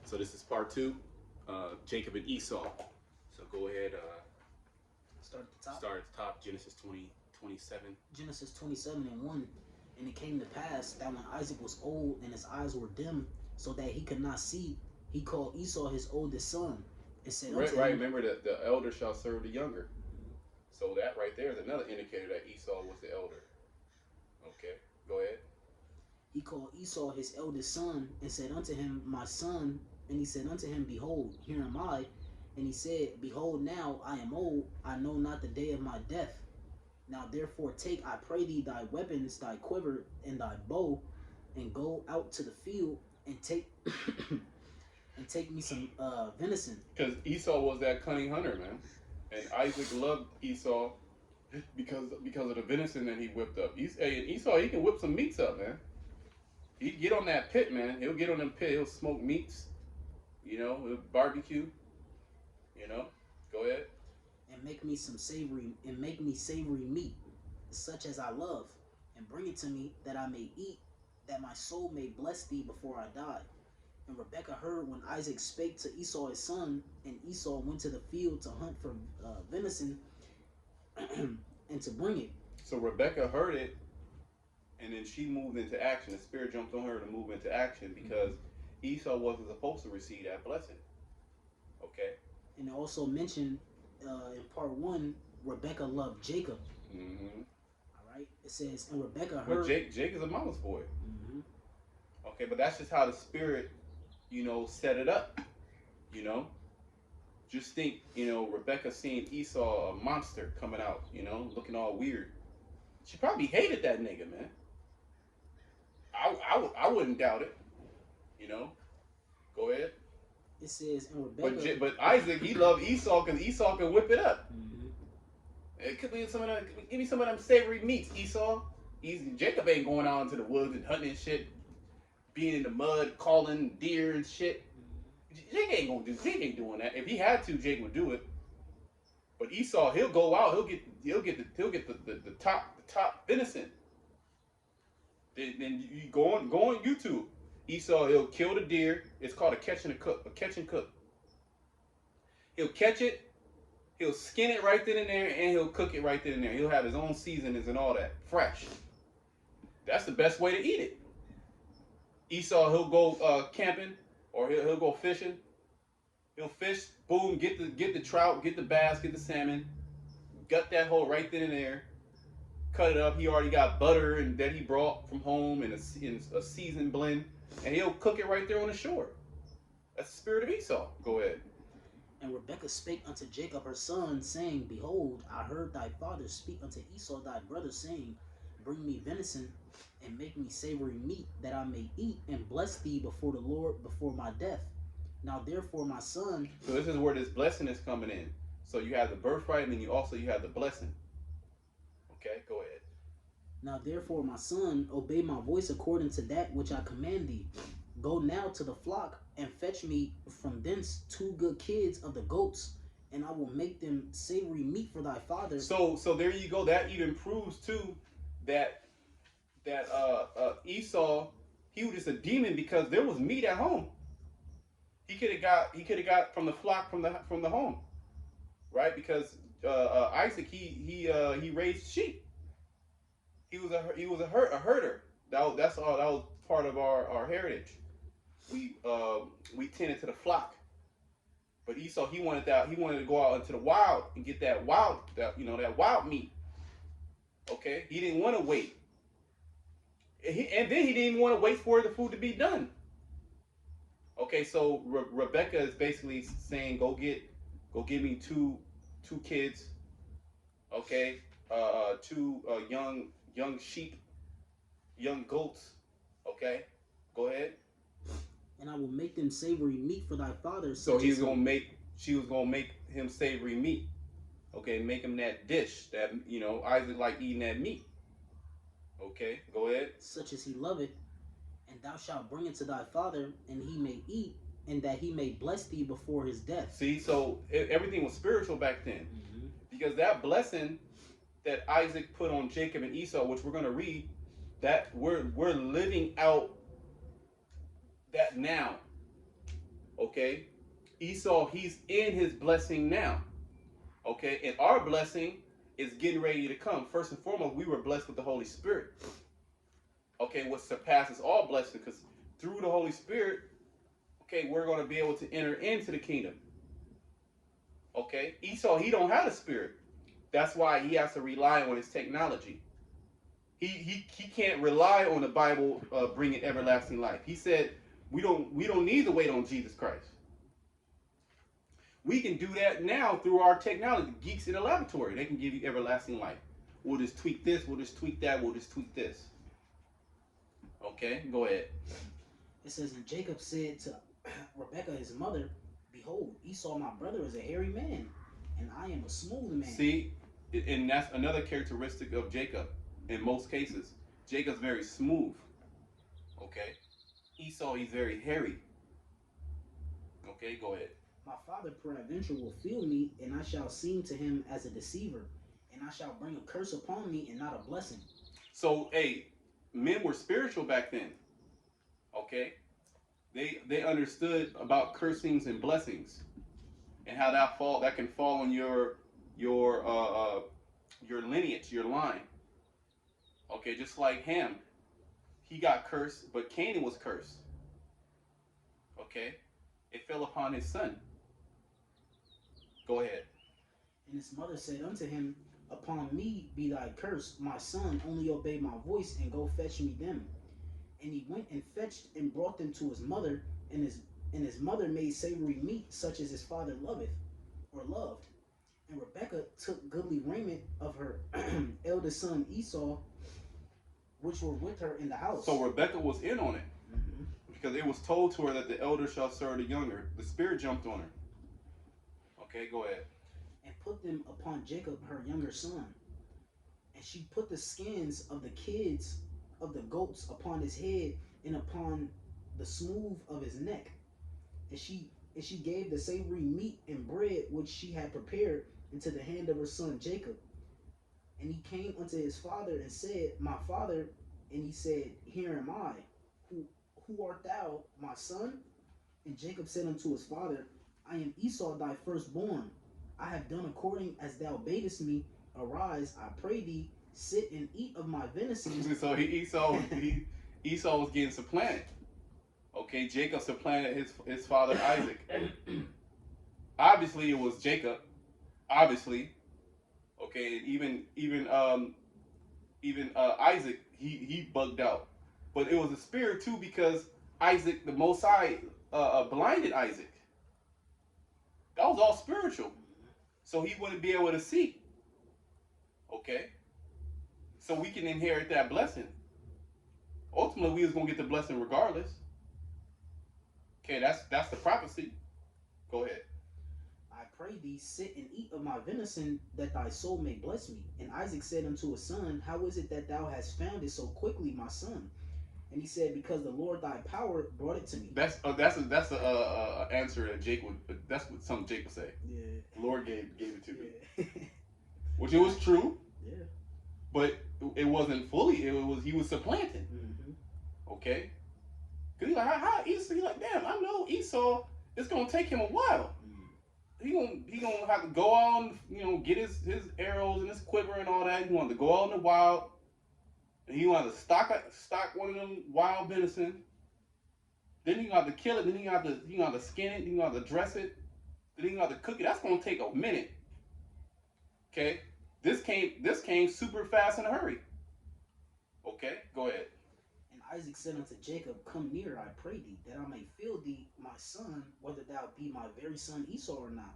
So this is part two, Jacob and Esau. So go ahead, Start at the top. start at the top, Genesis 20:27. Genesis 27 and 1. And it came to pass that when Isaac was old and his eyes were dim, so that he could not see, he called Esau his oldest son, and said Right, unto right. him, Remember that the elder shall serve the younger. So that right there is another indicator that Esau was the elder. Okay, go ahead. he called Esau his eldest son, and said unto him, my son. And he said unto him, behold, here am I. And he said, behold, now I am old, I know not the day of my death. Now therefore take, I pray thee, thy weapons, thy quiver, and thy bow, and go out to the field, and take and take me some venison. Because Esau was that cunning hunter, man, and Isaac loved Esau because of the venison that he whipped up. Esau, he can whip some meats up, man. He get on that pit, man. He'll get on them pit. He'll smoke meats. He'll barbecue. Go ahead. And make me savory meat, such as I love, and bring it to me, that I may eat, that my soul may bless thee before I die. And Rebekah heard when Isaac spake to Esau his son, and Esau went to the field to hunt for venison, and to bring it. So Rebecca heard it, and then she moved into action. The spirit jumped on her to move into action because Esau wasn't supposed to receive that blessing. Okay. And it also mentioned in part 1, Rebekah loved Jacob. Mm-hmm. All right. It says, and Rebekah heard. But Jake is a mama's boy. Mm-hmm. Okay, but that's just how the spirit, set it up. Just think, Rebecca seeing Esau a monster coming out, looking all weird. She probably hated that nigga, man. I wouldn't doubt it. Go ahead. It says, and Rebekah. But Isaac, he loved Esau because Esau can whip it up. Mm-hmm. It could be give me some of them savory meats, Esau. Jacob ain't going out into the woods and hunting and shit, being in the mud, calling deer and shit. Jake ain't doing that. If he had to, Jake would do it. But Esau, he'll go out. He'll get the top venison. Then you go on YouTube. Esau, he'll kill the deer. It's called a catch and cook. He'll catch it. He'll skin it right then and there, and he'll cook it right then and there. He'll have his own seasonings and all that, fresh. That's the best way to eat it. Esau, he'll go camping, or he'll go fishing. He'll fish, boom, get the trout, get the bass, get the salmon, gut that whole right then and there, cut it up. He already got butter and that he brought from home in a seasoned blend, and he'll cook it right there on the shore. That's the spirit of Esau. Go ahead. And Rebekah spake unto Jacob her son, saying, behold, I heard thy father speak unto Esau thy brother, saying, bring me venison, and make me savory meat, that I may eat, and bless thee before the Lord before my death. Now therefore, my son. So this is where this blessing is coming in. So you have the birthright, and then you have the blessing. Okay, go ahead. Now therefore, my son, obey my voice according to that which I command thee. Go now to the flock, and fetch me from thence 2 good kids of the goats, and I will make them savory meat for thy father. So there you go. That even proves too that Esau, he was just a demon because there was meat at home. He could have got from the flock from the home, right? Because Isaac he raised sheep. He was a herder. That was part of our heritage. We tended to the flock, but Esau he wanted to go out into the wild and get that wild meat. Okay, he didn't want to wait, and then he didn't even want to wait for the food to be done. Okay, so Rebecca is basically saying, go get me two kids. Okay, 2 young sheep, young goats. Okay, go ahead. And I will make them savory meat for thy father. So she was gonna make him savory meat. Okay, make him that dish that Isaac like eating that meat. Okay, go ahead. Such as he loveth, and thou shalt bring it to thy father, and he may eat, and that he may bless thee before his death. See, so everything was spiritual back then, because that blessing that Isaac put on Jacob and Esau, which we're going to read, that we're living out that now. Okay, Esau, he's in his blessing now. Okay, and our blessing is getting ready to come. First and foremost, we were blessed with the Holy Spirit. Okay, what surpasses all blessing, because through the Holy Spirit, okay, we're going to be able to enter into the kingdom. Okay, Esau, he don't have the Spirit. That's why he has to rely on his technology. He can't rely on the Bible bringing everlasting life. He said we don't need to wait on Jesus Christ. We can do that now through our technology. Geeks in the laboratory, they can give you everlasting life. We'll just tweak this, we'll just tweak that, we'll just tweak this. Okay, go ahead. It says, and Jacob said to Rebekah his mother, behold, Esau my brother is a hairy man, and I am a smooth man. See, and that's another characteristic of Jacob. In most cases, Jacob's very smooth. Okay, Esau, he's very hairy. Okay, go ahead. My father peradventure will feel me, and I shall seem to him as a deceiver, and I shall bring a curse upon me and not a blessing. So, hey, men were spiritual back then. Okay, they understood about cursings and blessings, and how that can fall on your lineage, your line. Okay, just like Ham, he got cursed, but Canaan was cursed. Okay, it fell upon his son. Go ahead. And his mother said unto him, upon me be thy curse, my son, only obey my voice, and go fetch me them. And he went and fetched and brought them to his mother, and his mother made savory meat, such as his father loveth, or loved. And Rebekah took goodly raiment of her eldest son Esau, which were with her in the house. So Rebekah was in on it, Mhm. because it was told to her that the elder shall serve the younger. The spirit jumped on her. Okay, go ahead. And put them upon Jacob her younger son. And she put the skins of the kids of the goats upon his head and upon the smooth of his neck. And she gave the savory meat and bread which she had prepared into the hand of her son Jacob. And he came unto his father and said, my father. And he said, here am I. Who art thou, my son? And Jacob said unto his father, I am Esau thy firstborn. I have done according as thou badest me. Arise, I pray thee, sit and eat of my venison. So Esau was getting supplanted. Okay, Jacob supplanted his father Isaac. Obviously, it was Jacob. Obviously, okay, even Isaac, he bugged out. But it was a spirit too, because Isaac, the Most High, blinded Isaac. That was all spiritual, so he wouldn't be able to see. Okay, so we can inherit that blessing. Ultimately, we was gonna get the blessing regardless. Okay, that's the prophecy. Go ahead. I pray thee, sit and eat of my venison, that thy soul may bless me. And Isaac said unto his son, how is it that thou hast found it so quickly, my son? And he said, because the Lord thy power brought it to me. That's a answer that Jake would. That's what some Jake would say. Yeah. The Lord gave it to me, Yeah. which it was true, Yeah. but it wasn't fully. He was supplanted. Mm-hmm. Okay, because he's like, how Esau? He's like, damn, I know Esau. It's gonna take him a while. He gonna have to go out and get his arrows and his quiver and all that. He wanted to go out in the wild, and he wanted to stock one of them wild venison. Then he gonna have to kill it. Then he gonna have to skin it. Then he gonna have to dress it. Then he gonna have to cook it. That's gonna take a minute. Okay, this came super fast in a hurry. Okay, go ahead. And Isaac said unto Jacob, come near, I pray thee, that I may feel thee, my son, whether thou be my very son Esau or not.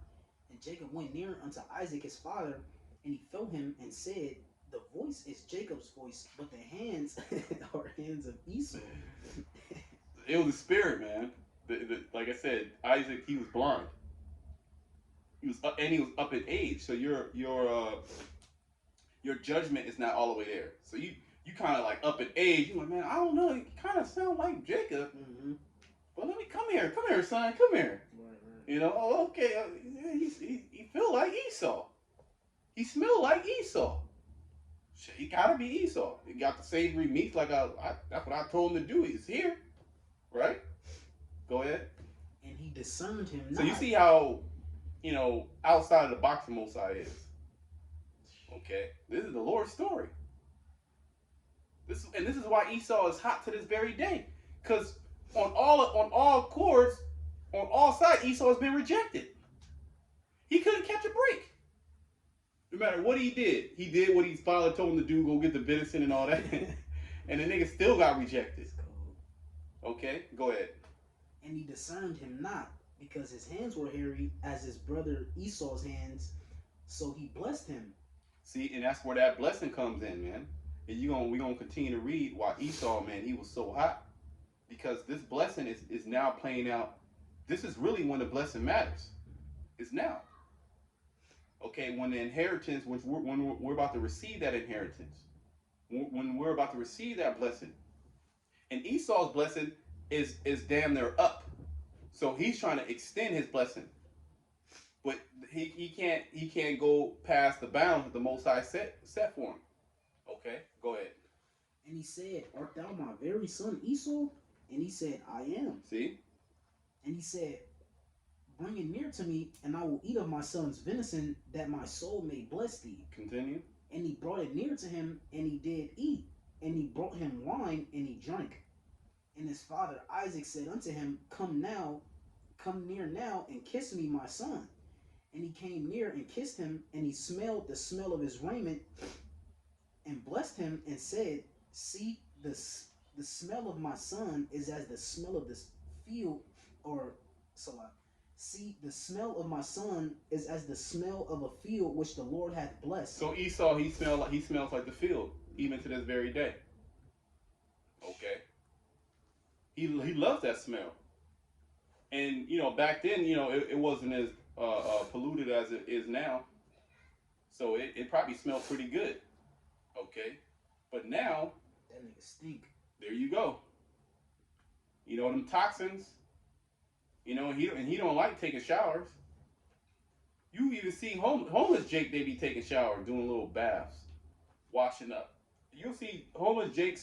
And Jacob went near unto Isaac his father, and he felt him and said, the voice is Jacob's voice, but the hands are hands of Esau. It was the spirit, man. Like I said, Isaac, he was blind. He was up in age, so your judgment is not all the way there. So you kind of like up in age. You're like, man, I don't know. He kind of sound like Jacob. Mm-hmm. But let me come here, son, come here. Right. Oh, okay. He feel like Esau. He smell like Esau. Shit, he gotta be Esau. He got the savory meat, like that's what I told him to do. He's here, right? Go ahead. And he discerned him So not. you see how, outside of the box the Most High is. Okay, this is the Lord's story. This is why Esau is hot to this very day, because on all chords, on all sides, Esau has been rejected. He couldn't catch a break. No matter what he did what his father told him to do, go get the venison and all that, and the nigga still got rejected. Okay, go ahead. And he discerned him not, because his hands were hairy as his brother Esau's hands, so he blessed him. See, and that's where that blessing comes in, man. And we're gonna continue to read why Esau, man, he was so hot, because this blessing is now playing out. This is really when the blessing matters. It's now. Okay, when the inheritance, when we're about to receive that inheritance, when we're about to receive that blessing, and Esau's blessing is damn near up, so he's trying to extend his blessing, but he can't go past the bounds that the Most High set for him. Okay, go ahead. And he said, "Art thou my very son Esau?" And he said, "I am." See? And he said, "Bring it near to me, and I will eat of my son's venison, that my soul may bless thee." Continue. And he brought it near to him, and he did eat. And he brought him wine, and he drank. And his father Isaac said unto him, Come near now, and kiss me, my son. And he came near and kissed him, and he smelled the smell of his raiment, and blessed him, and said, See, the smell of my son is as the smell of this field, or Salah. See, the smell of my son is as the smell of a field which the Lord hath blessed. So Esau, he smells like the field, even to this very day. Okay. He loves that smell. And back then, it wasn't as polluted as it is now. So it probably smelled pretty good. Okay. But now, that nigga stink. There you go. Them toxins. He don't like taking showers. You even see homeless Jake, they be taking showers, doing little baths, washing up. You'll see homeless Jake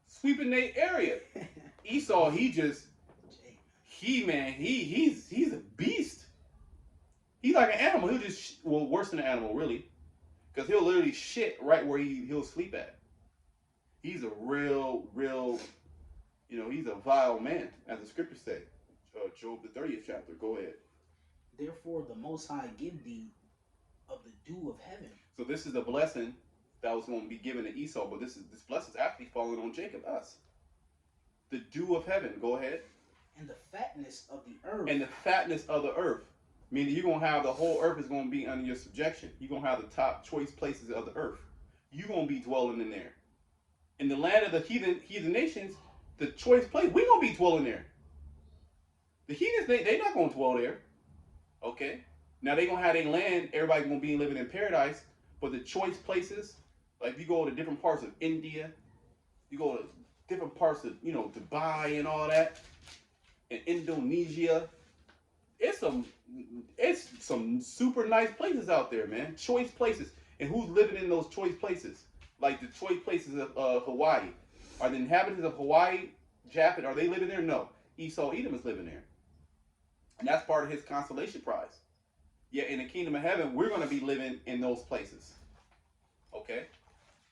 sweeping their area. Esau, he's a beast. He's like an animal. He'll just, worse than an animal, really, because he'll literally shit right where he'll sleep at. He's a real, he's a vile man, as the scriptures say. Job, the 30th chapter. Go ahead. Therefore, the Most High give thee of the dew of heaven. So this is a blessing that was going to be given to Esau, but this blessing is actually falling on Jacob, us. The dew of heaven. Go ahead. And the fatness of the earth. And the fatness of the earth. Meaning you're going to have the whole earth is going to be under your subjection. You're going to have the top choice places of the earth. You're going to be dwelling in there. In the land of the heathen nations, the choice place, we're going to be dwelling there. The heathens, they're not going to dwell there. Okay? Now they're going to have their land, everybody's going to be living in paradise, but the choice places, like if you go to different parts of India, you go to different parts of, Dubai and all that, and Indonesia, it's some super nice places out there, man. Choice places. And who's living in those choice places? Like the choice places of Hawaii. Are the inhabitants of Hawaii, Japan, are they living there? No. Esau Edom is living there. And that's part of his consolation prize. Yet in the kingdom of heaven, we're going to be living in those places. Okay?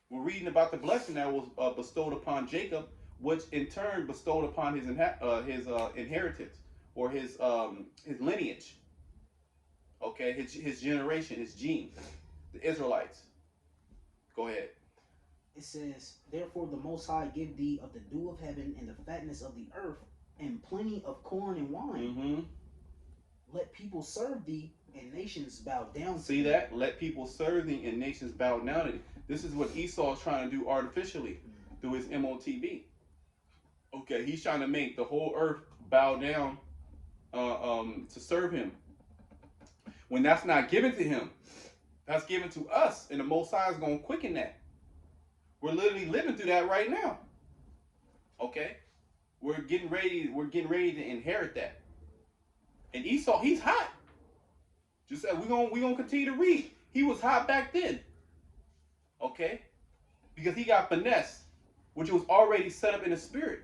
We're reading about the blessing that was bestowed upon Jacob, which in turn bestowed upon his inheritance, or his lineage. Okay? His generation, his gene. The Israelites. Go ahead. It says, Therefore the Most High give thee of the dew of heaven and the fatness of the earth, and plenty of corn and wine. Mm-hmm. Let people serve thee, and nations bow down to thee. See that? Let people serve thee, and nations bow down to thee. This is what Esau is trying to do artificially through his MOTB. Okay, he's trying to make the whole earth bow down to serve him. When that's not given to him, that's given to us, and the Most High is going to quicken that. We're literally living through that right now. Okay? We're getting ready to inherit that. And Esau, he's hot. Just we're gonna continue to read. He was hot back then. Okay? Because he got finesse, which was already set up in the spirit.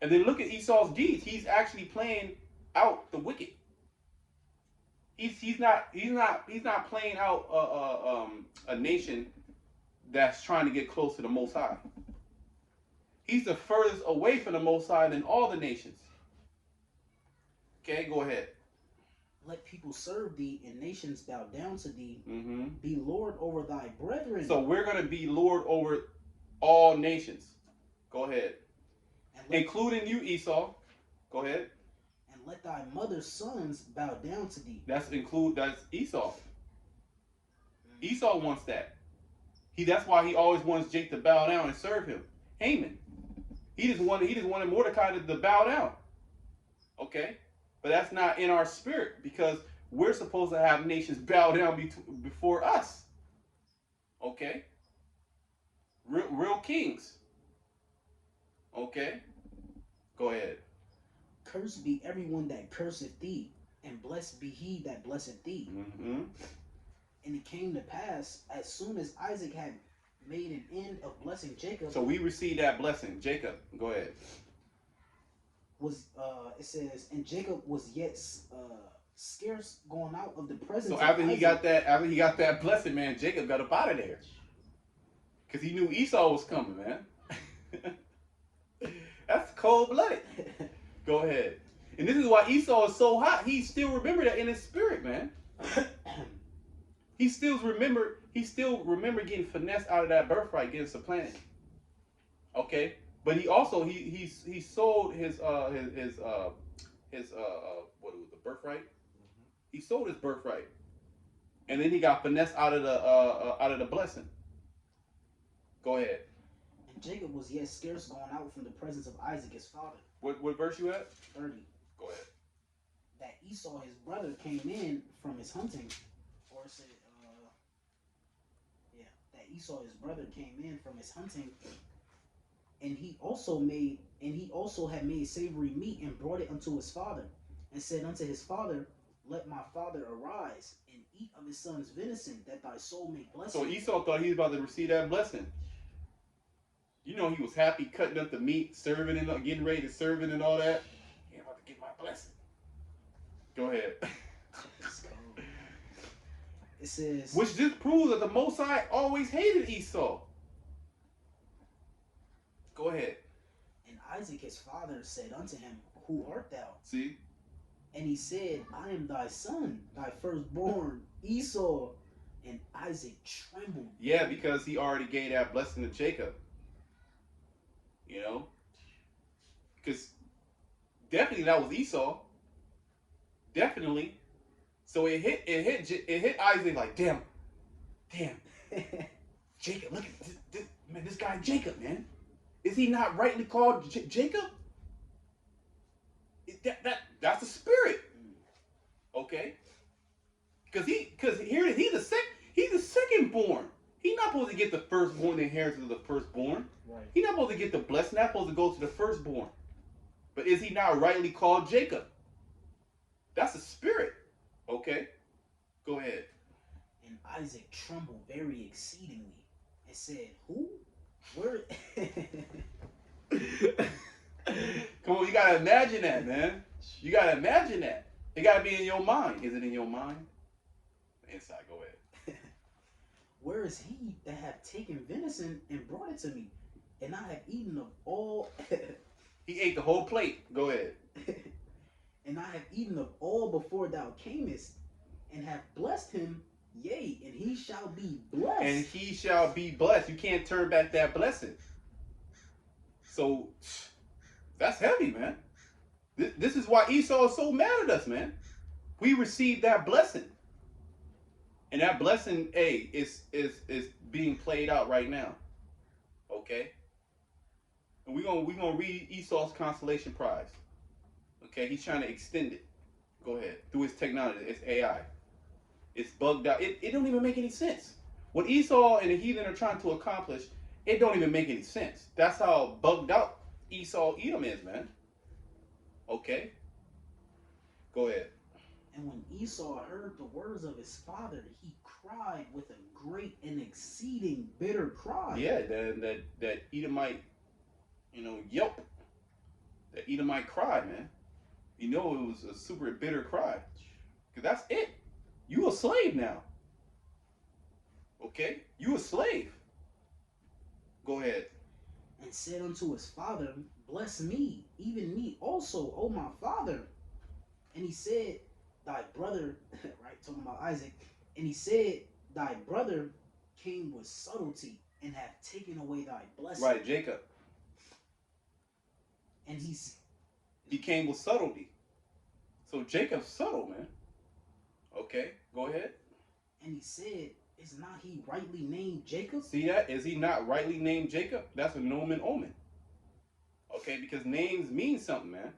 And then look at Esau's deeds. He's actually playing out the wicked. He's not playing out a nation that's trying to get close to the Most High. He's the furthest away from the Most High than all the nations. Okay, go ahead. Let people serve thee, and nations bow down to thee. Mm-hmm. Be Lord over thy brethren. So we're gonna be Lord over all nations. Go ahead, including you, Esau. Go ahead. And let thy mother's sons bow down to thee. That's Esau. Esau wants that. That's why he always wants Jake to bow down and serve him. Haman. He just wanted Mordecai to bow down. Okay? But that's not in our spirit, because we're supposed to have nations bow down before us. Okay? Real kings. Okay? Go ahead. Cursed be everyone that curseth thee, and blessed be he that blesseth thee. Mm-hmm. And it came to pass, as soon as Isaac had made an end of blessing Jacob. So we received that blessing. Jacob, go ahead. It says, and Jacob was yet scarce gone out of the presence. So after of he Isaac, got that blessing, man, Jacob got up out of there, because he knew Esau was coming, man. That's cold-blooded. Go ahead. And this is why Esau is so hot. He still remember that in his spirit, man. He still remember getting finessed out of that birthright, getting supplanted. Okay? But he also he sold his what was it, the birthright? Mm-hmm. He sold his birthright. And then he got finessed out of the blessing. Go ahead. And Jacob was yet scarce gone out from the presence of Isaac his father. What verse you at? 30. Go ahead. That Esau his brother came in from his hunting, or it said, that Esau his brother came in from his hunting, and he also had made savory meat and brought it unto his father, and said unto his father, let my father arise and eat of his son's venison, that thy soul may bless him. So Esau thought he was about to receive that blessing. You know, he was happy cutting up the meat, serving it, getting ready to serve it and all that. He about to get my blessing. Go ahead. It says, which just proves that the Most High always hated Esau. Go ahead. And Isaac his father said unto him, who art thou? See? And he said, I am thy son, thy firstborn, Esau. And Isaac trembled. Yeah, because he already gave that blessing to Jacob. You know? Because definitely that was Esau. Definitely. So it hit Isaac like, damn. Jacob, look at this guy Jacob, man. Is he not rightly called Jacob? That's the spirit. Okay? Because he's the second born. He's not supposed to get the firstborn, the inheritance of the firstborn. Right. He's not supposed to get the blessing. Not supposed to go to the firstborn. But is he not rightly called Jacob? That's the spirit. Okay? Go ahead. And Isaac trembled very exceedingly and said, who? Where? Come on, you gotta imagine that, man. You gotta imagine that. It gotta be in your mind. Is it in your mind? Inside, go ahead. Where is he that hath taken venison and brought it to me? And I have eaten of all. He ate the whole plate. Go ahead. And I have eaten of all before thou camest, and have blessed him, yea, and he shall be blessed. And he shall be blessed. You can't turn back that blessing. So, that's heavy, man. This is why Esau is so mad at us, man. We received that blessing. And that blessing, is being played out right now. Okay? And we're gonna read Esau's consolation prize. Okay, he's trying to extend it. Go ahead. Through his technology. It's AI. It's bugged out. It don't even make any sense. What Esau and the heathen are trying to accomplish, it don't even make any sense. That's how bugged out Esau Edom is, man. Okay? Go ahead. And when Esau heard the words of his father, he cried with a great and exceeding bitter cry. Yeah, that Edomite, yelp. That Edomite cry, man. You know it was a super bitter cry. Because that's it. You a slave now. Okay? You a slave. Go ahead. And said unto his father, Bless me, even me also, O my father. And he said, Thy brother, right, talking about Isaac, and he said, Thy brother came with subtlety and have taken away thy blessing. Right, Jacob. And he came with subtlety. So Jacob's subtle, man. Okay, go ahead. And he said, Is not he rightly named Jacob? See that? Is he not rightly named Jacob? That's a nomen omen. Okay, because names mean something, man.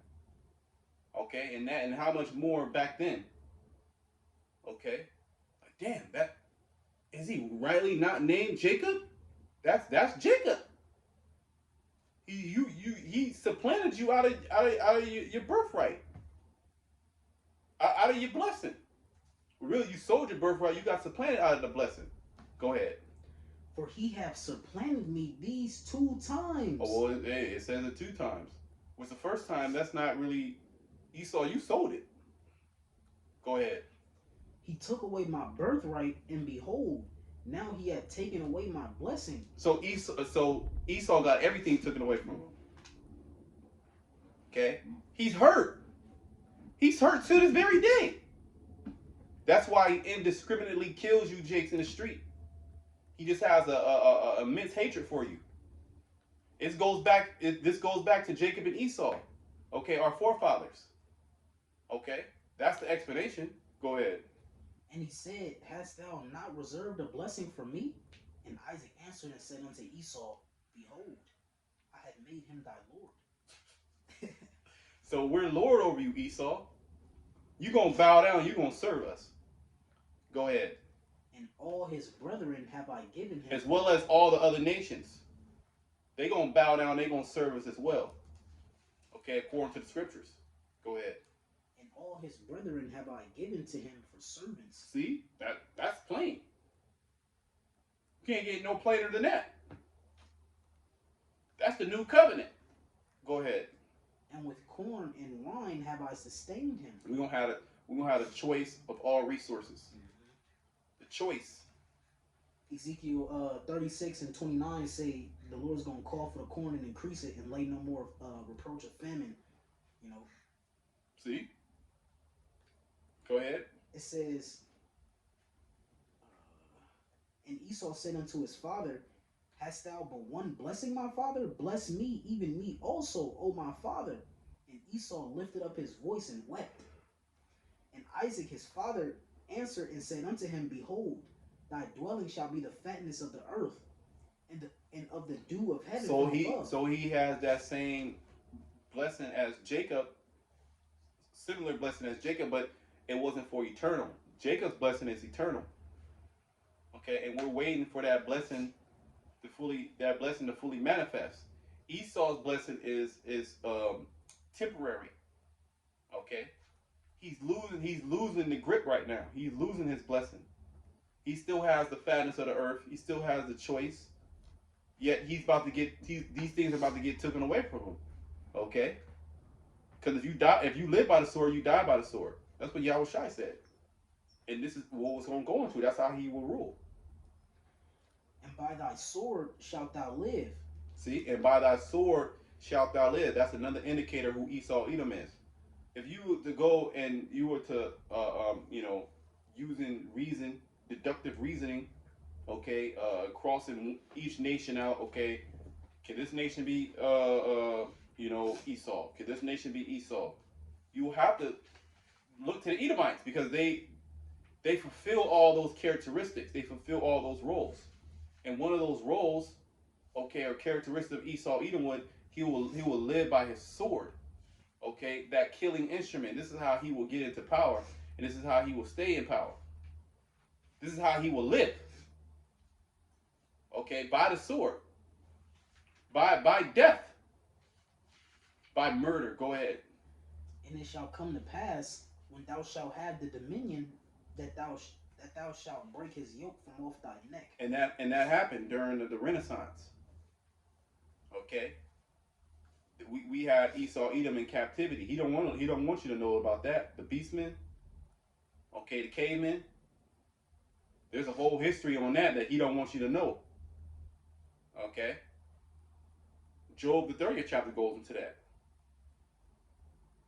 Okay, and how much more back then? Okay, like, damn, that is he rightly not named Jacob? That's Jacob. He supplanted you out of your birthright, out of your blessing. Really, you sold your birthright. You got supplanted out of the blessing. Go ahead. For he hath supplanted me these 2 times. Oh well, it says it 2 times. Was the first time? That's not really Esau. You sold it. Go ahead. He took away my birthright, and behold, now he hath taken away my blessing. So Esau got everything taken away from him. Okay, he's hurt. He's hurt to this very day. That's why he indiscriminately kills you, Jakes, in the street. He just has a immense hatred for you. This goes back to Jacob and Esau. Okay, our forefathers. Okay, that's the explanation. Go ahead. And he said, Hast thou not reserved a blessing for me? And Isaac answered and said unto Esau, Behold, I have made him thy Lord. So we're Lord over you, Esau. You gonna bow down. You gonna serve us. Go ahead. And all his brethren have I given him, as well as all the other nations. They gonna bow down. They gonna serve us as well. Okay, according to the scriptures. Go ahead. And all his brethren have I given to him for servants. See, that's plain. You can't get no plainer than that. That's the new covenant. Go ahead. And with corn and wine have I sustained him. We're gonna have a choice of all resources. The choice. Ezekiel 36 and 29 say the Lord's gonna call for the corn and increase it and lay no more reproach of famine. You know. See. Go ahead. It says, and Esau said unto his father, Hast thou but one blessing, my father? Bless me, even me also, O my father. And Esau lifted up his voice and wept. And Isaac his father answered and said unto him, Behold, thy dwelling shall be the fatness of the earth, and of the dew of heaven. So he has that same blessing as Jacob, similar blessing as Jacob, but it wasn't for eternal. Jacob's blessing is eternal. Okay, and we're waiting for that blessing to fully manifest. Esau's blessing is temporary. Okay, he's losing the grip right now. He's losing his blessing. He still has the fatness of the earth. He still has the choice. Yet these things are about to get taken away from him. Okay, because if you live by the sword, you die by the sword. That's what Yahweh Shai said. And this is what was going to go into. That's how he will rule. And by thy sword shalt thou live. See, and by thy sword shalt thou live. That's another indicator who Esau Edom is. If you were to go and you were to, using reason, deductive reasoning, okay, crossing each nation out, okay, can this nation be, Esau? Could this nation be Esau? You have to look to the Edomites because they fulfill all those characteristics. They fulfill all those roles. And one of those roles, okay, or characteristic of Esau Edomwood, he will live by his sword. Okay, that killing instrument. This is how he will get into power, and this is how he will stay in power. This is how he will live. Okay, by the sword, by death, by murder. Go ahead. And it shall come to pass when thou shalt have the dominion that thou shalt break his yoke from off thy neck. And that happened during the Renaissance. Okay, We had Esau Edom in captivity. He don't want you to know about that. The beastmen, okay, the cavemen. There's a whole history on that he don't want you to know. Okay. Job the 30th chapter goes into that.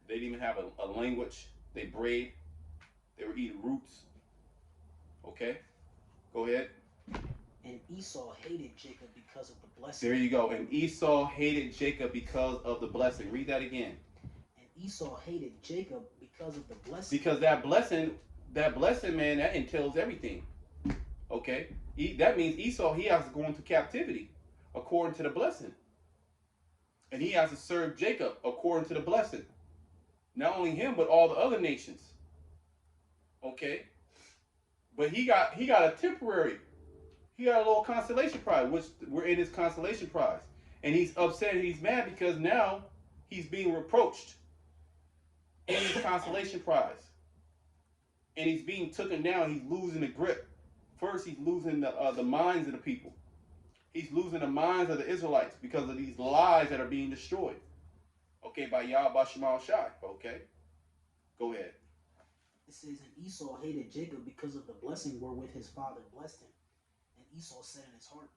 They didn't even have a language. They brayed. They were eating roots. Okay. Go ahead. And Esau hated Jacob because of the blessing. There you go. And Esau hated Jacob because of the blessing. Read that again. And Esau hated Jacob because of the blessing. Because that blessing, man, that entails everything. Okay? That means Esau, he has to go into captivity according to the blessing. And he has to serve Jacob according to the blessing. Not only him, but all the other nations. Okay? But he got a temporary, he got a little consolation prize, which we're in his consolation prize. And he's upset and he's mad because now he's being reproached in his consolation prize. And he's being taken down. He's losing the grip. First, he's losing the minds of the people. He's losing the minds of the Israelites because of these lies that are being destroyed. Okay, by Yahweh Shemal Shai. Okay, go ahead. It says, and Esau hated Jacob because of the blessing wherewith his father blessed him. And Esau said in his heart,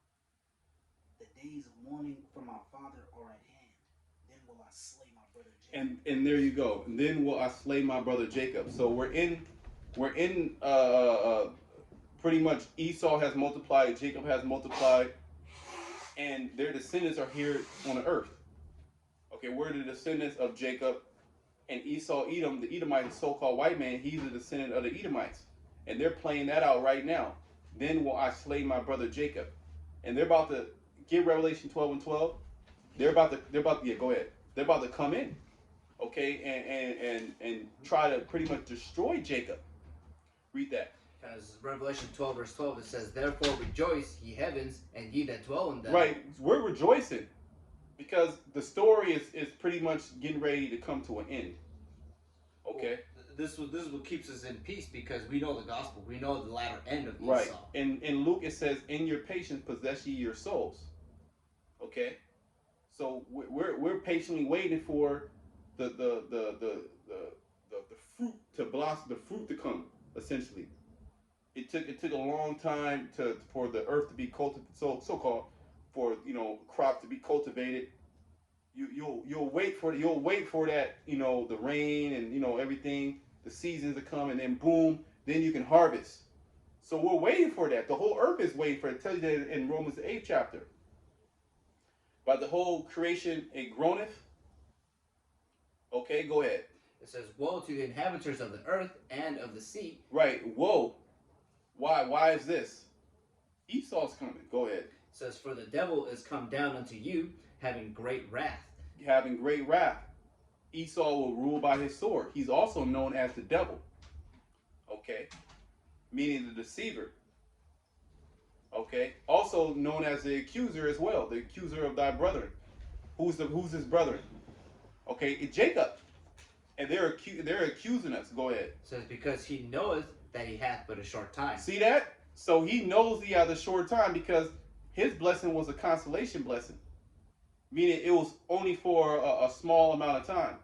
the days of mourning for my father are at hand. Then will I slay my brother Jacob. And there you go. And then will I slay my brother Jacob. So we're in pretty much Esau has multiplied, Jacob has multiplied, and their descendants are here on the earth. Okay, we're the descendants of Jacob and Esau Edom, the Edomite, so-called white man, he's a descendant of the Edomites. And they're playing that out right now. Then will I slay my brother Jacob. And they're about to get Revelation 12 and 12. They're about to, yeah, go ahead. They're about to come in, okay, and try to pretty much destroy Jacob. Read that. Because Revelation 12 verse 12, it says, therefore rejoice, ye heavens, and ye that dwell in them. Right, we're rejoicing because the story is pretty much getting ready to come to an end. Okay. Well, this is what keeps us in peace because we know the gospel. We know the latter end of Esau. Right. In Luke it says, "In your patience possess ye your souls." Okay. So we're patiently waiting for the fruit to blossom, the fruit to come. Essentially, it took a long time for the earth to be cultivated, so-called, for crops to be cultivated. You'll wait for that, the rain and everything, the seasons to come, and then boom, then you can harvest. So we're waiting for that. The whole earth is waiting for it. It tells you that in Romans the 8th chapter. By the whole creation it groaneth. Okay, go ahead. It says, woe to the inhabitants of the earth and of the sea. Right, woe. Why is this? Esau's coming. Go ahead. It says, for the devil is come down unto you, having great wrath. Having great wrath. Esau will rule by his sword. He's also known as the devil. Okay. Meaning the deceiver. Okay. Also known as the accuser as well. The accuser of thy brethren. Who's his brother? Okay, it's Jacob. And they're accusing us. Go ahead. It says, because he knoweth that he hath but a short time. See that? So he knows he has a short time because his blessing was a consolation blessing. Meaning it was only for a small amount of time.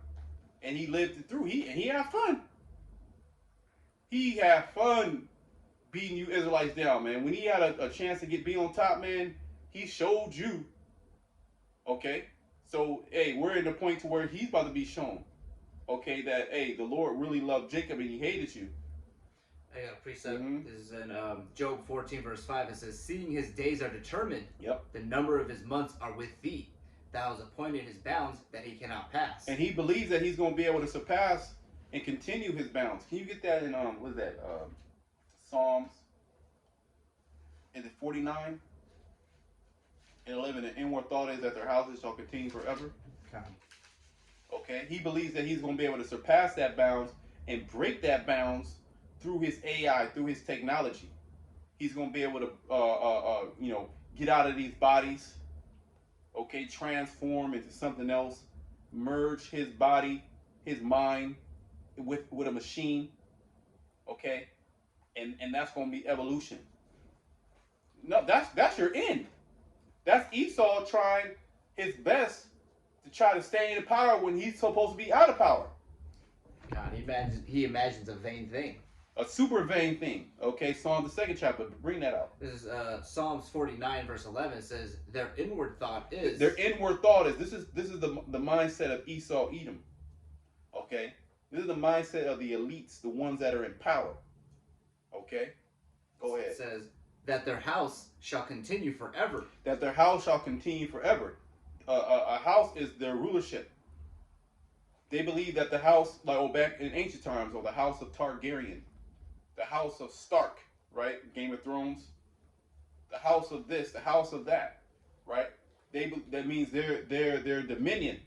And he lived it through. He had fun. He had fun beating you Israelites down, man. When he had a chance to be on top, man, he showed you. Okay? So, hey, we're in the point to where he's about to be shown. Okay, that, hey, the Lord really loved Jacob and he hated you. I got a precept. This is in Job 14 verse 5. It says, seeing his days are determined, yep, the number of his months are with thee. Thou hast appointed his bounds that he cannot pass. And he believes that he's going to be able to surpass and continue his bounds. Can you get that in, what is that, Psalms, is it 49? And 11, the inward thought is that their houses shall continue forever. Okay, he believes that he's going to be able to surpass that bounds and break that bounds through his AI, through his technology. He's going to be able to, get out of these bodies, okay, transform into something else, merge his body, his mind with a machine, okay, and that's going to be evolution. No, that's your end. That's Esau trying his best to try to stay in power when he's supposed to be out of power. God, he imagines a vain thing. A super vain thing. Okay, Psalm the 2nd chapter. Bring that out. This is Psalms 49 verse 11. It says, "Their inward thought is." Their inward thought is. This is the mindset of Esau Edom. Okay, this is the mindset of the elites, the ones that are in power. Okay, go ahead. It says that their house shall continue forever. That their house shall continue forever. A house is their rulership. They believe that the house, like back in ancient times, or the house of Targaryen, the house of Stark, right? Game of Thrones. The house of this, the house of that, right? That means their dominion.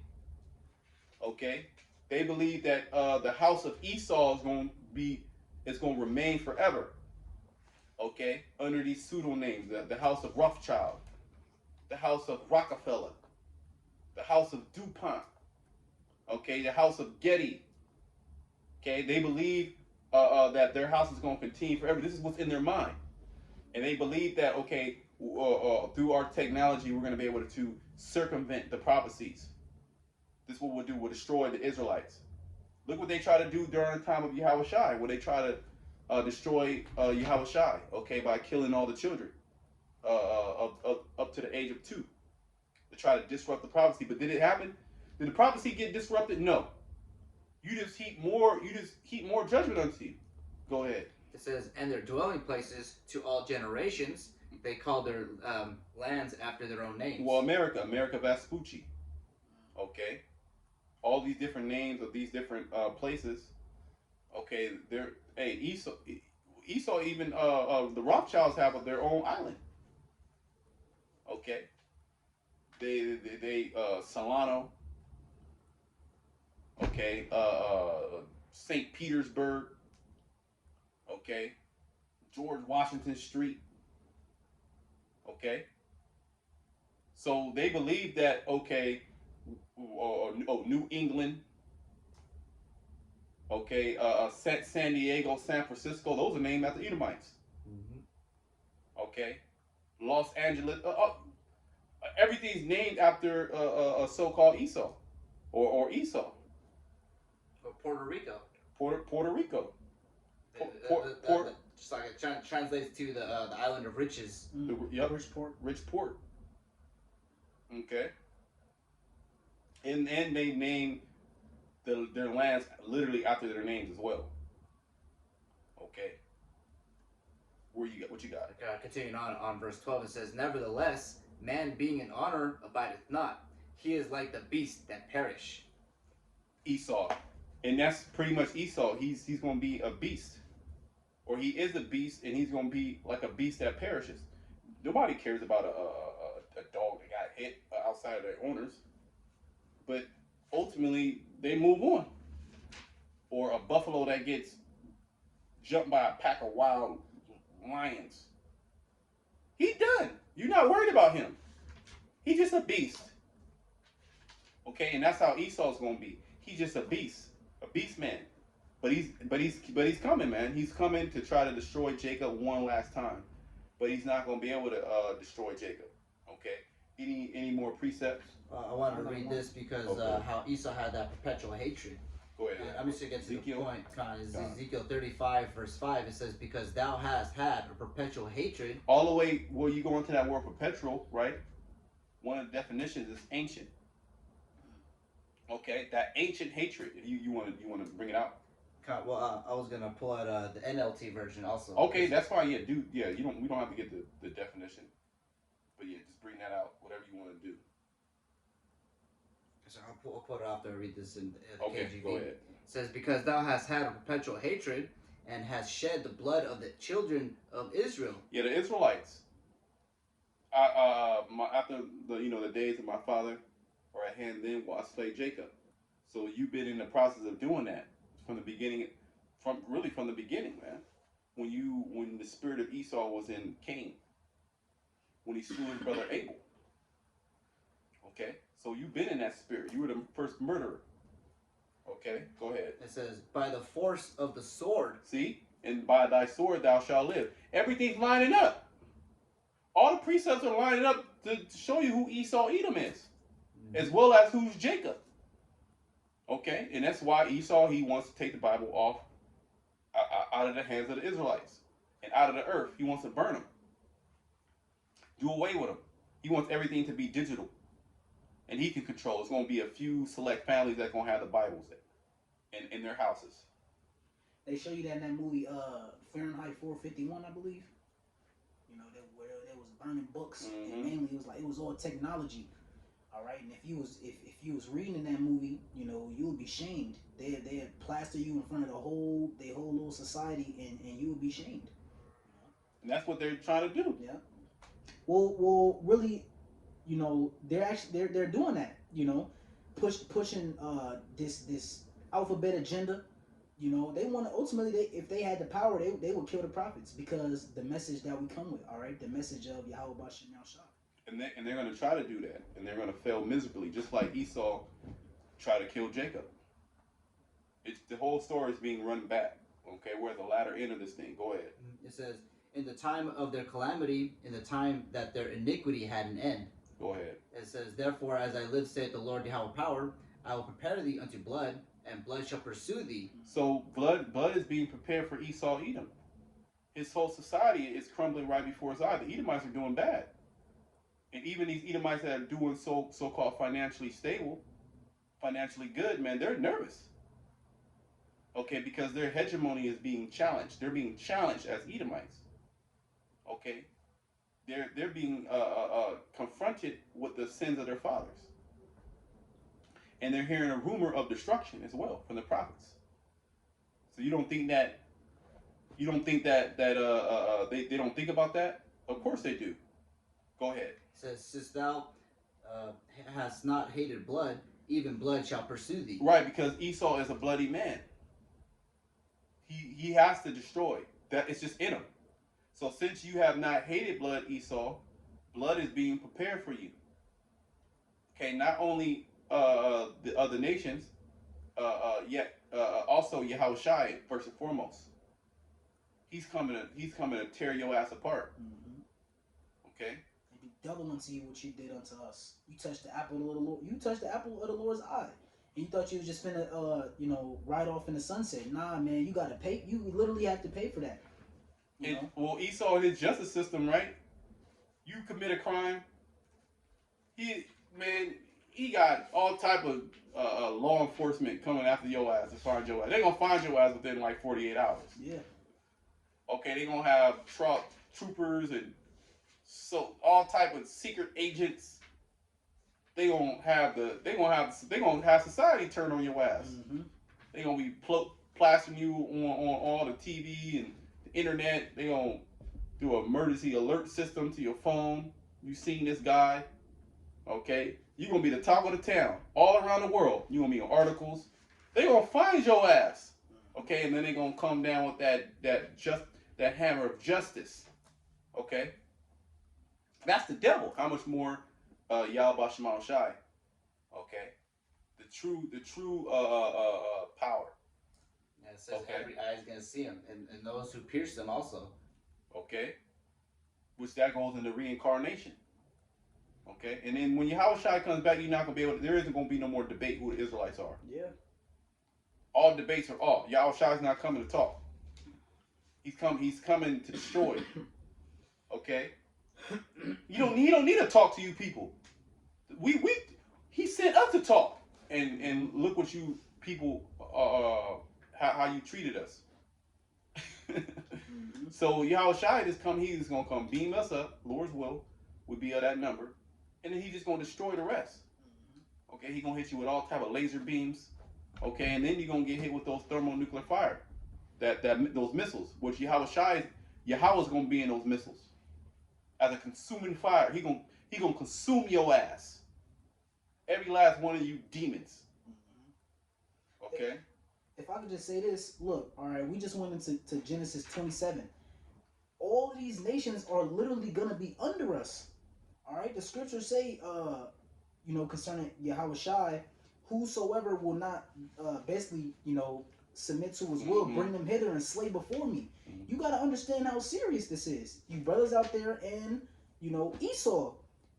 Okay, they believe that the house of Esau is going to remain forever. Okay, under these pseudo names, the house of Rothschild, the house of Rockefeller, the house of DuPont. Okay, the house of Getty. Okay, they believe that their house is going to continue forever. This is what's in their mind, and they believe that okay, through our technology, we're going to be able to circumvent the prophecies. This is what we'll do. We'll destroy the Israelites. Look what they try to do during the time of Yahushua, where they try to destroy Yahushua, okay, by killing all the children up to the age of 2. To try to disrupt the prophecy. But did it happen? Did the prophecy get disrupted? No. You just heap more judgment unto you. Go ahead. It says, "And their dwelling places to all generations, they call their lands after their own names." Well, America Vespucci. Okay. All these different names of these different places. Okay, Esau even the Rothschilds have their own island. Okay. They Solano. Okay, St. Petersburg. Okay, George Washington Street. Okay, so they believe that okay, New England. Okay, San Diego, San Francisco. Those are named after Edomites. Mm-hmm. Okay, Los Angeles. Everything's named after a so-called Esau, or Esau. Puerto Rico. Puerto Rico. Just like it translates to the island of riches. Yep. Richport. Richport. Okay. And they name their lands literally after their names as well. Okay. What you got? Continuing on verse 12, it says, "Nevertheless, man being in honor abideth not. He is like the beast that perish." Esau. And that's pretty much Esau. He's going to be a beast. Or he is a beast, and he's going to be like a beast that perishes. Nobody cares about a dog that got hit outside of their owners. But ultimately, they move on. Or a buffalo that gets jumped by a pack of wild lions. He's done. You're not worried about him. He's just a beast. Okay, and that's how Esau's going to be. He's just a beast man. But he's coming, man. He's coming to try to destroy Jacob one last time. But he's not going to be able to destroy Jacob. Okay. Any more precepts? I wanted to read this because how Esau had that perpetual hatred. Go ahead. I'm just going to get to the point, Con. Is Ezekiel 35, verse 5. It says, "Because thou hast had a perpetual hatred." All the way, well, you go into that word perpetual, right? One of the definitions is ancient. Okay, that ancient hatred. If you want to bring it out. Well, I was gonna pull out the NLT version also. Okay, that's fine. Yeah, we don't have to get the definition, but yeah, just bring that out. Whatever you want to do. So I'll put it after I read this in the KJV. Go ahead. It says, "Because thou hast had a perpetual hatred, and hast shed the blood of the children of Israel." Yeah, the Israelites. After the days of my father are at hand, then will I slay Jacob. So you've been in the process of doing that from the beginning, from the beginning, man. When the spirit of Esau was in Cain, when he slew his brother Abel. Okay, so you've been in that spirit. You were the first murderer. Okay, go ahead. It says, "By the force of the sword." See, and by thy sword thou shalt live. Everything's lining up. All the precepts are lining up to show you who Esau Edom is. as well as who's Jacob. Okay, and that's why Esau, he wants to take the Bible off out of the hands of the Israelites and out of the earth. He wants to burn them, do away with them. He wants everything to be digital, and he can control. It's going to be a few select families that's going to have the Bibles in their houses. They show you that in that movie, Fahrenheit 451, I believe. You know, where they was burning books, and mainly it was all technology. All right, and if you was reading in that movie, you know, you would be shamed. They'd plaster you in front of their whole little society, and you would be shamed. You know? And that's what they're trying to do. Yeah. Well, really, you know, they're doing that. You know, pushing this alphabet agenda. You know, they want to ultimately, if they had the power, they would kill the prophets, because the message that we come with, all right, the message of Yahweh Bashem Yahshua. And they're going to try to do that, and they're going to fail miserably, just like Esau tried to kill Jacob. The whole story is being run back. Okay, we're at the latter end of this thing. Go ahead. It says, in the time of their calamity, in the time that their iniquity had an end. Go ahead. It says, therefore, as I live, saith the Lord Yahweh power, I will prepare thee unto blood, and blood shall pursue thee. So blood is being prepared for Esau Edom. His whole society is crumbling right before his eyes. The Edomites are doing bad. And even these Edomites that are doing so-called financially stable, financially good, man, they're nervous. Okay, because their hegemony is being challenged. They're being challenged as Edomites. Okay, they're being confronted with the sins of their fathers, and they're hearing a rumor of destruction as well from the prophets. So you don't think that they don't think about that? Of course they do. Go ahead. It says, since thou hast not hated blood, even blood shall pursue thee. Right, because Esau is a bloody man. He has to destroy. That it's just in him. So since you have not hated blood, Esau, blood is being prepared for you. Okay, not only the other nations, yet also Yahushua first and foremost. He's coming to tear your ass apart. Okay. And be double unto you what you did unto us. You touched the apple of the Lord. You touched the apple of the Lord's eye. And you thought you was just finna, ride off in the sunset. Nah, man, you gotta pay. You literally have to pay for that. Well, Esau in his justice system, right? You commit a crime, he got all type of law enforcement coming after your ass to find your ass. They're gonna find your ass within like 48 hours. Yeah. Okay, they're gonna have troopers and so all type of secret agents. They're gonna have society turn on your ass. They're gonna be plastering you on all the TV and the internet. They're gonna do an emergency alert system to your phone. You seen this guy? Okay, you're gonna be the talk of the town all around the world. You're gonna be in articles. They're gonna find your ass. Okay, and then they're gonna come down with that hammer of justice. Okay, that's the devil. How much more Yahweh Shema Shai? Okay, the true power. And it says every eye is gonna see him, and those who pierce him also. Okay, which that goes into reincarnation. Okay, and then when Yahushua comes back, you're not gonna be able. There isn't gonna be no more debate who the Israelites are. Yeah. All debates are off. Yahushua is not coming to talk. He's coming to destroy. Okay. He don't need to talk to you people. He sent us to talk, and look what you people how you treated us. So Yahushua he's gonna come beam us up. Lord's will would be of that number, and then he's just gonna destroy the rest. Okay, he's gonna hit you with all type of laser beams. Okay, and then you're gonna get hit with those thermonuclear fire, those missiles, which Yahweh's gonna be in those missiles as a consuming fire. He gonna consume your ass, every last one of you demons. Okay. If I could just say this, look, all right, we just went into Genesis 27. All of these nations are literally gonna be under us. All right, the scriptures say, concerning Yahushua, whosoever will not basically, submit to his will, bring them hither and slay before me. You got to understand how serious this is. You brothers out there and, Esau,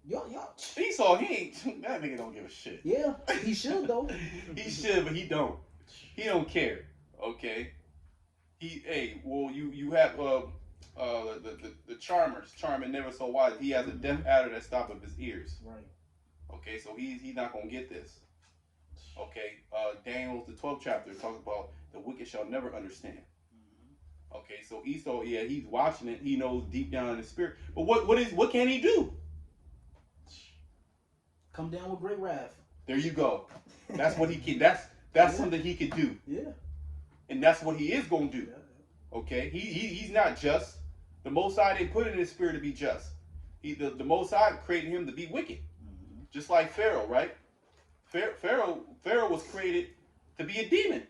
Y'all. Esau, he ain't. That nigga don't give a shit. Yeah, he should though. He should, but he don't. He don't care. Okay. Hey, well, you have the charmers, charming never so wise. He has a deaf adder that stop up his ears. Right. Okay, so he's not gonna get this. Okay, Daniel the 12th chapter talks about the wicked shall never understand. Okay, so Esau, yeah, he's watching it. He knows deep down in the spirit. But what can he do? Come down with great wrath. There you go. That's what he can. That's something he could do. Yeah. And that's what he is gonna do. Yeah. Okay, he's not just. The Most High didn't put it in his spirit to be just. The Most High created him to be wicked, just like Pharaoh, right? Pharaoh was created to be a demon,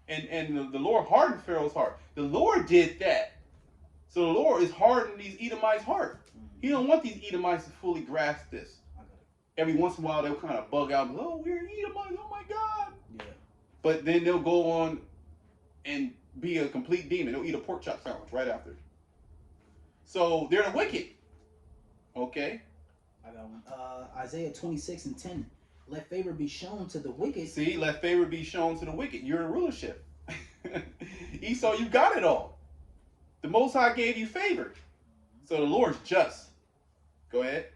and the Lord hardened Pharaoh's heart. The Lord did that, so the Lord is hardening these Edomites' heart. He don't want these Edomites to fully grasp this. Every once in a while they'll kind of bug out, oh, we're Edomites, oh my God. Yeah. But then they'll go on and be a complete demon. They'll eat a pork chop sandwich right after. So they're the wicked. Okay. I got one. Isaiah 26:10. Let favor be shown to the wicked. See, let favor be shown to the wicked. You're in rulership. Esau, you got it all. The Most High gave you favor. So the Lord's just. Go ahead.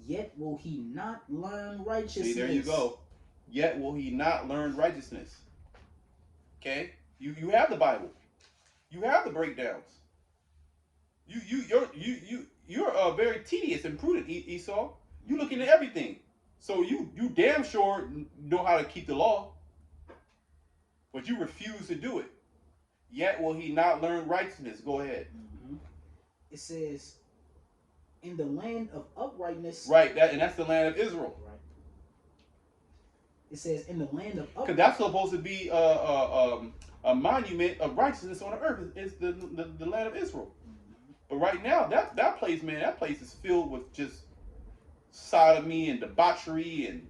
Yet will he not learn righteousness. See, there you go. Yet will he not learn righteousness. Okay? You have the Bible. You have the breakdowns. You're very tedious and prudent, Esau. You looking at everything. So you damn sure know how to keep the law. But you refuse to do it. Yet will he not learn righteousness. Go ahead. It says, in the land of uprightness. Right, that's the land of Israel. Right. It says, in the land of uprightness. Because that's supposed to be a monument of righteousness on the earth. It's the land of Israel. But right now, that place, man, that place is filled with just sodomy and debauchery and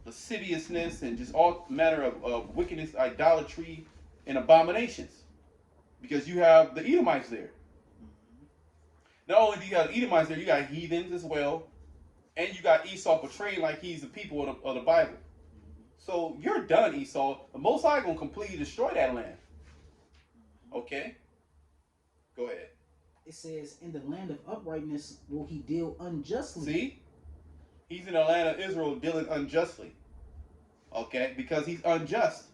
lasciviousness and just all manner of wickedness, idolatry, and abominations. Because you have the Edomites there. Not only do you have Edomites there, you got heathens as well. And you got Esau portrayed like he's the people of the Bible. So you're done, Esau. The Most High going to completely destroy that land. Okay? Go ahead. It says, in the land of uprightness will he deal unjustly. See? He's in the land of Israel dealing unjustly. Okay? Because he's unjust.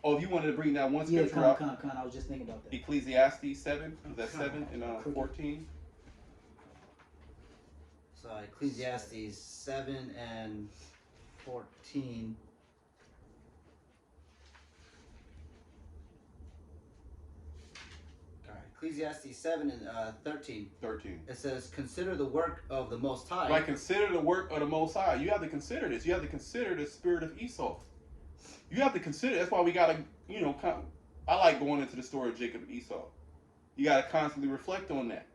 Oh, if you wanted to bring that one scripture up. I was just thinking about that. Ecclesiastes 7. Is that 7 and 14? So Ecclesiastes 7 and 14. Ecclesiastes 7 and 13. 13. It says, consider the work of the Most High. Like, consider the work of the Most High. You have to consider this. You have to consider the spirit of Esau. You have to consider. That's why we got to, I like going into the story of Jacob and Esau. You got to constantly reflect on that.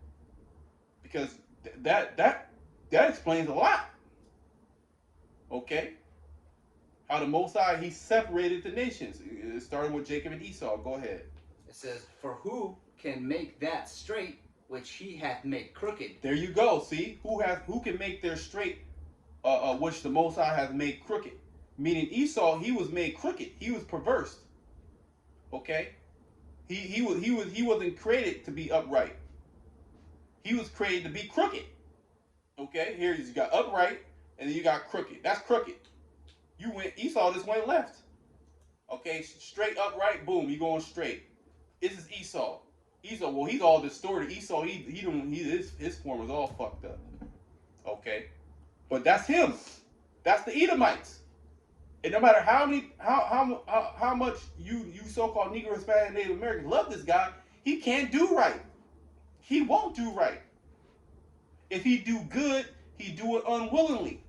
Because that explains a lot. Okay? How the Most High, he separated the nations. Starting with Jacob and Esau. Go ahead. It says, for who can make that straight which he hath made crooked? There you go. See? Who can make their straight which the Most High has made crooked? Meaning Esau, he was made crooked. He was perverse. Okay? He wasn't created to be upright. He was created to be crooked. Okay? Here you got upright and then you got crooked. That's crooked. Esau just went left. Okay? Straight upright, boom, you going straight. This is Esau. Esau, well, he's all distorted. Esau, his form is all fucked up. Okay? But that's him. That's the Edomites. And no matter how much you so-called Negro, Hispanic, Native Americans love this guy, he can't do right. He won't do right. If he do good, he do it unwillingly.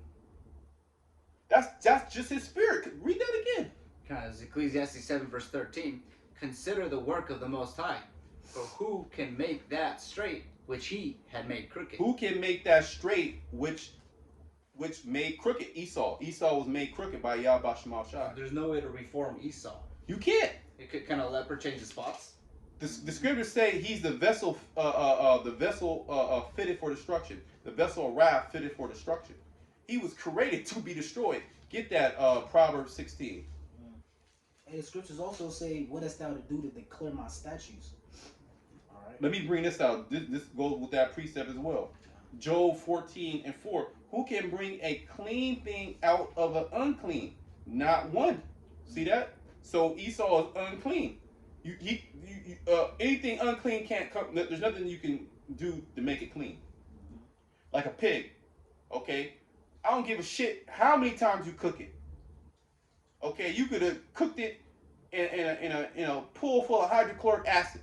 That's just his spirit. Read that again. Because Ecclesiastes 7 verse 13, consider the work of the Most High, for who can make that straight which he had made crooked? Who can make that straight which made crooked? Esau. Esau was made crooked by Yahweh Shemal Shai. There's no way to reform Esau. You can't. It could kind of leopard change the spots. The scriptures say he's the vessel fitted for destruction, the vessel of wrath fitted for destruction. He was created to be destroyed. Get that, Proverbs 16. And the scriptures also say, "What hast thou to do to declare my statutes?" All right. Let me bring this out. This goes with that precept as well. Job 14:4. Who can bring a clean thing out of an unclean? Not one. See that? So Esau is unclean. Anything unclean can't come. There's nothing you can do to make it clean. Like a pig. Okay? I don't give a shit how many times you cook it. Okay? You could have cooked it in a pool full of hydrochloric acid.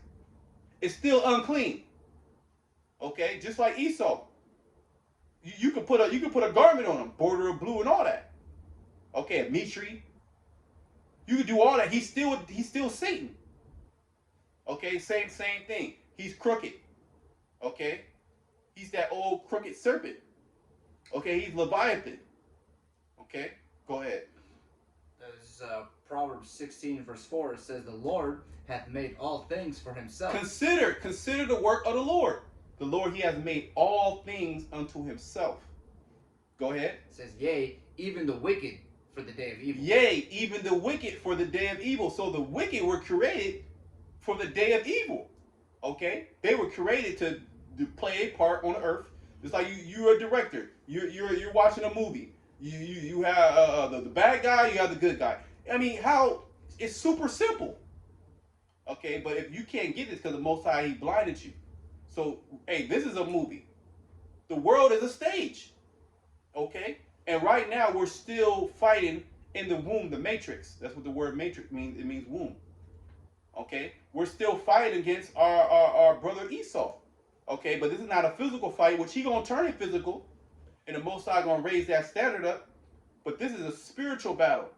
It's still unclean. Okay? Just like Esau. You could put a garment on him, border of blue and all that. Okay, a meat tree. You could do all that. He's still Satan. Okay, same thing. He's crooked. Okay, he's that old crooked serpent. Okay, he's Leviathan. Okay, go ahead. There's Proverbs 16 verse 4. It says, "The Lord hath made all things for himself." Consider the work of the Lord. The Lord, he has made all things unto himself. Go ahead. It says, "Yea, even the wicked for the day of evil." Yea, even the wicked for the day of evil. So the wicked were created for the day of evil. Okay? They were created to play a part on the earth. Just like you're a director. You're watching a movie. You have the bad guy, you have the good guy. I mean, it's super simple. Okay, but if you can't get this because the Most High, he blinded you. So, hey, this is a movie. The world is a stage. Okay? And right now, we're still fighting in the womb, the matrix. That's what the word matrix means. It means womb. Okay? We're still fighting against our brother Esau. Okay? But this is not a physical fight, which he going to turn it physical. And the Most High going to raise that standard up. But this is a spiritual battle.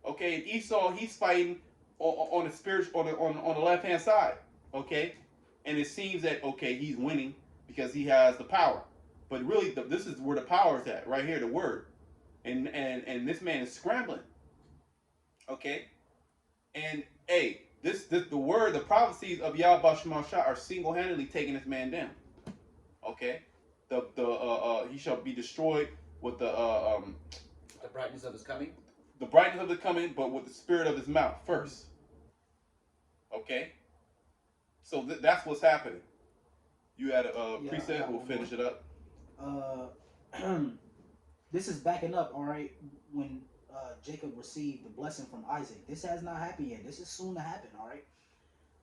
Okay? And Esau, he's fighting on the spiritual, on the left-hand side. Okay? And it seems that, okay, he's winning because he has the power. But really, this is where the power is at, right here, the word. And this man is scrambling. Okay? And, hey, the word, the prophecies of Yahweh Shemashah are single-handedly taking this man down. Okay? He shall be destroyed with the brightness of his coming. The brightness of his coming, but with the spirit of his mouth first. Okay? So that's what's happening. You had a precept. We'll finish it up. This is backing up, all right, when Jacob received the blessing from Isaac. This has not happened yet. This is soon to happen, all right?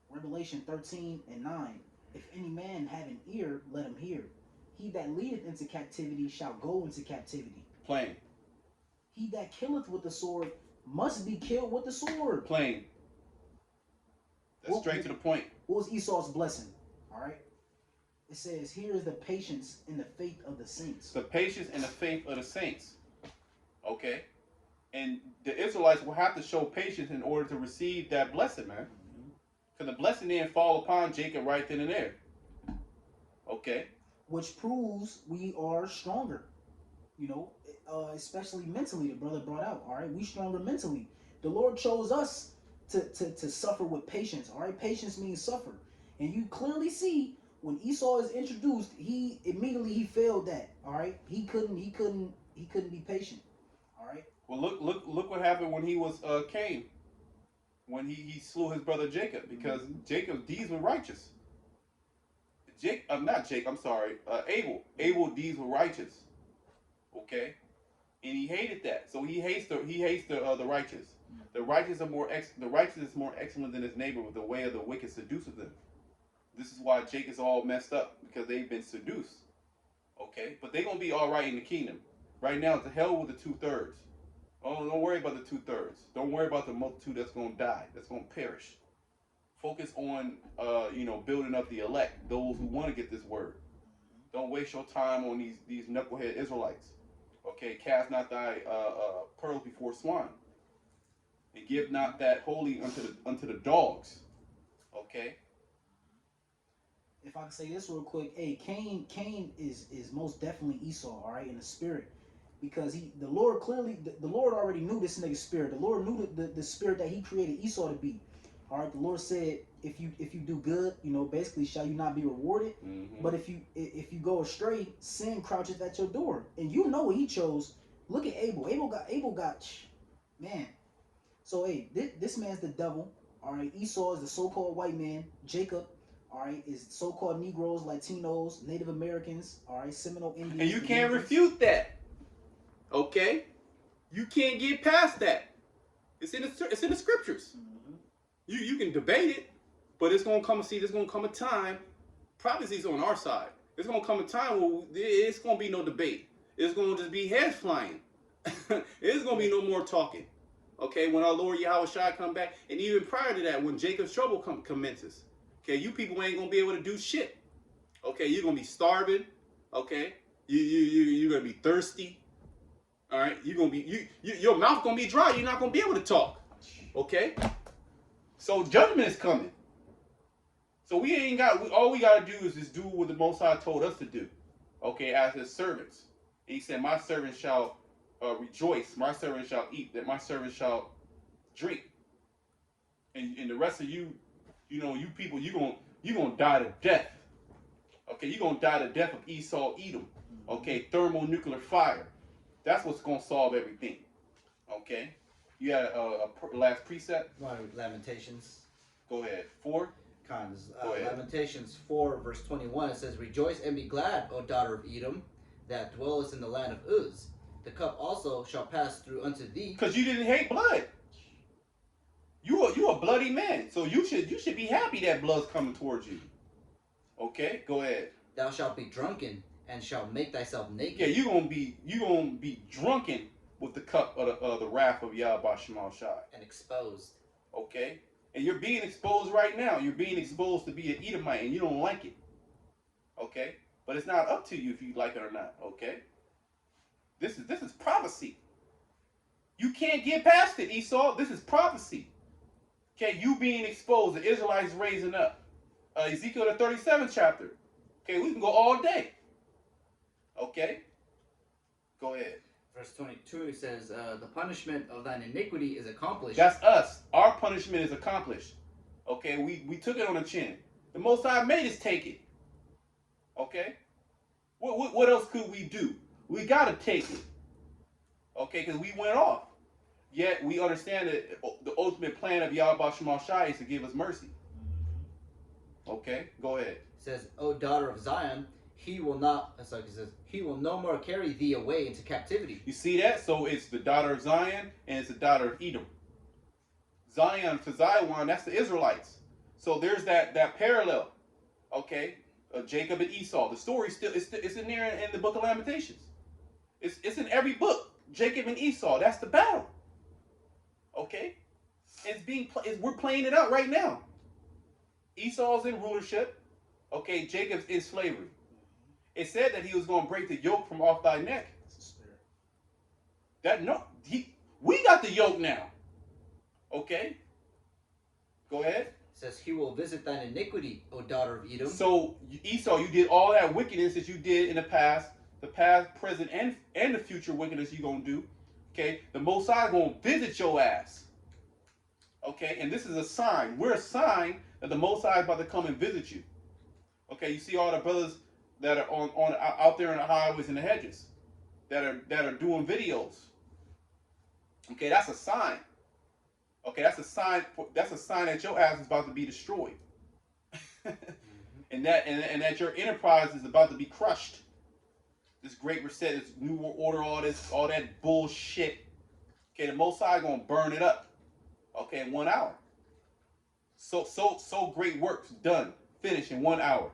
Revelation 13:9. If any man have an ear, let him hear. He that leadeth into captivity shall go into captivity. Plain. He that killeth with the sword must be killed with the sword. Plain. That's straight to the point. What was Esau's blessing? All right. It says, "Here is the patience and the faith of the saints." The patience and the faith of the saints. Okay? And the Israelites will have to show patience in order to receive that blessing, man. Because the blessing didn't fall upon Jacob right then and there. Okay? Which proves we are stronger. You know, especially mentally, the brother brought out. All right? We stronger mentally. The Lord chose us to suffer with patience. All right? Patience means suffer. And you clearly see when Esau is introduced, he immediately failed that. All right? He couldn't be patient. All right? Well, look what happened when he was Cain. When he slew his brother Jacob, because Jacob's deeds were righteous. Abel's deeds were righteous. Okay? And he hated that. So he hates the righteous. The righteous is more excellent than his neighbor, with the way of the wicked seduces them. This is why Jacob's all messed up, because they've been seduced. Okay? But they're going to be all right in the kingdom. Right now, to hell with the 2/3. Oh, don't worry about the 2/3. Don't worry about the multitude that's going to die, that's going to perish. Focus on, building up the elect, those who want to get this word. Don't waste your time on these knucklehead Israelites. Okay? Cast not thy pearls before swine. And give not that holy unto the dogs. Okay? If I can say this real quick, hey, Cain is most definitely Esau, all right, in the spirit, because the Lord already knew this nigga's spirit. The Lord knew the spirit that he created Esau to be, All right, the Lord said, if you do good, basically, shall you not be rewarded? Mm-hmm. But if you go astray, sin crouches at your door, and you know what he chose. Look at Abel. Abel got man. So hey, this man's the devil. All right, Esau is the so-called white man. Jacob, all right, is so-called Negroes, Latinos, Native Americans. All right, Seminole Indians. And you can't refute that. Okay, you can't get past that. It's in the scriptures. Mm-hmm. You can debate it, but it's gonna come. There's gonna come a time. Prophecy's on our side. There's gonna come a time where it's gonna be no debate. It's gonna just be heads flying. There's gonna be no more talking. Okay, when our Lord Yahweh Shai come back, and even prior to that, when Jacob's trouble commences. Okay, you people ain't gonna be able to do shit. Okay, you're gonna be starving. Okay, you're gonna be thirsty. All right, you're gonna be your mouth gonna be dry. You're not gonna be able to talk. Okay, so judgment is coming. So we ain't got. All we gotta do is just do what the Most High told us to do. Okay, as His servants. And He said, "My servant shall rejoice. My servant shall eat. That my servant shall drink." And the rest of you, you people, you gonna die to death. Okay, you're gonna die to death of Esau Edom. Okay, thermonuclear fire. That's what's gonna solve everything. Okay, you had a last precept. Lamentations. Go ahead. 4. Go ahead. Lamentations 4 verse 21. It says, "Rejoice and be glad, O daughter of Edom, that dwellest in the land of Uz. The cup also shall pass through unto thee." Because you didn't hate blood. You a bloody man, so you should be happy that blood's coming towards you. Okay, go ahead. "Thou shalt be drunken and shalt make thyself naked." Yeah, you gonna be drunken with the cup of the wrath of Yahweh Shemal Shai. And exposed. Okay, and you're being exposed right now. You're being exposed to be an Edomite, and you don't like it. Okay, but it's not up to you if you like it or not. Okay, this is prophecy. You can't get past it, Esau. This is prophecy. Okay, you being exposed, the Israelites raising up. Ezekiel the 37th chapter. Okay, we can go all day. Okay, go ahead. Verse 22, it says, "The punishment of thine iniquity is accomplished." That's us. Our punishment is accomplished. Okay, we took it on the chin. The Most High made us take it. Okay, what else could we do? We gotta take it. Okay, because we went off. Yet we understand that the ultimate plan of Yahweh Shemal Shai is to give us mercy. Okay, go ahead. It says, "O daughter of Zion, he will not," it says, "he will no more carry thee away into captivity." You see that? So it's the daughter of Zion and it's the daughter of Edom. Zion to Zion, that's the Israelites. So there's that parallel. Okay, Jacob and Esau. The story it's in there in the book of Lamentations. It's in every book. Jacob and Esau. That's the battle. Okay, we're playing it out right now. Esau's in rulership. Okay, Jacob's in slavery. It said that he was going to break the yoke from off thy neck. We got the yoke now. Okay, go ahead. It says, "He will visit thine iniquity, O daughter of Edom." So Esau, you did all that wickedness that you did in the past, present, and the future wickedness you're gonna do. Okay, the Most High gonna visit your ass. Okay, and this is a sign. We're a sign that the Most High is about to come and visit you. Okay, you see all the brothers that are on out there in the highways and the hedges, that are doing videos. Okay, that's a sign. Okay, that's a sign that your ass is about to be destroyed, and that your enterprise is about to be crushed. This great reset, this new order, all that bullshit. Okay, the Most High gonna burn it up. Okay, in 1 hour. So great works done, finished in 1 hour.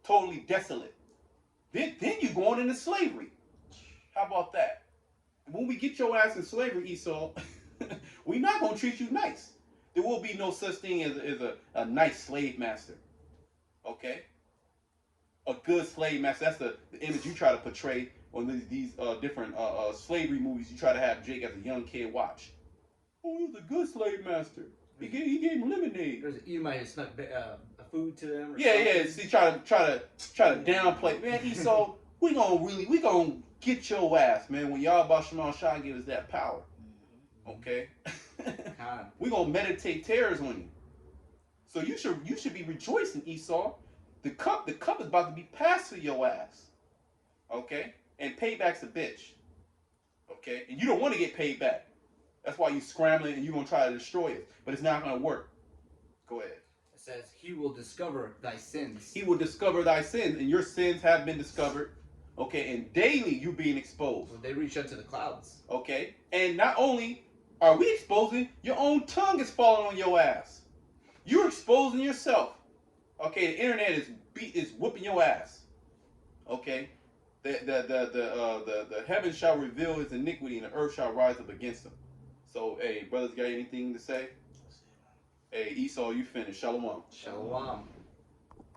Totally desolate. Then you going into slavery. How about that? When we get your ass in slavery, Esau, we're not gonna treat you nice. There will be no such thing as a nice slave master. Okay? A good slave master. That's the image you try to portray on these different slavery movies. You try to have Jake as a young kid watch. Oh, he was a good slave master. He gave him lemonade. You might have snuck food to them. Or Yeah. something. See, try to downplay. Man, Esau, we gonna get your ass, man. When Yahweh Shemal Shai give us that power. Okay. We gonna meditate terrors on you. So you should be rejoicing, Esau. The cup is about to be passed to your ass. Okay? And payback's a bitch. Okay? And you don't want to get paid back. That's why you scrambling and you're gonna try to destroy it. But it's not gonna work. Go ahead. It says, He will discover thy sins. He will discover thy sins, and your sins have been discovered. Okay, and daily you're being exposed. When they reach unto the clouds. Okay? And not only are we exposing, your own tongue is falling on your ass. You're exposing yourself. Okay, the internet is whooping your ass. Okay? The heavens shall reveal his iniquity, and the earth shall rise up against him. So, hey, brothers, got anything to say? Hey, Esau, you finished. Shalom. Shalom.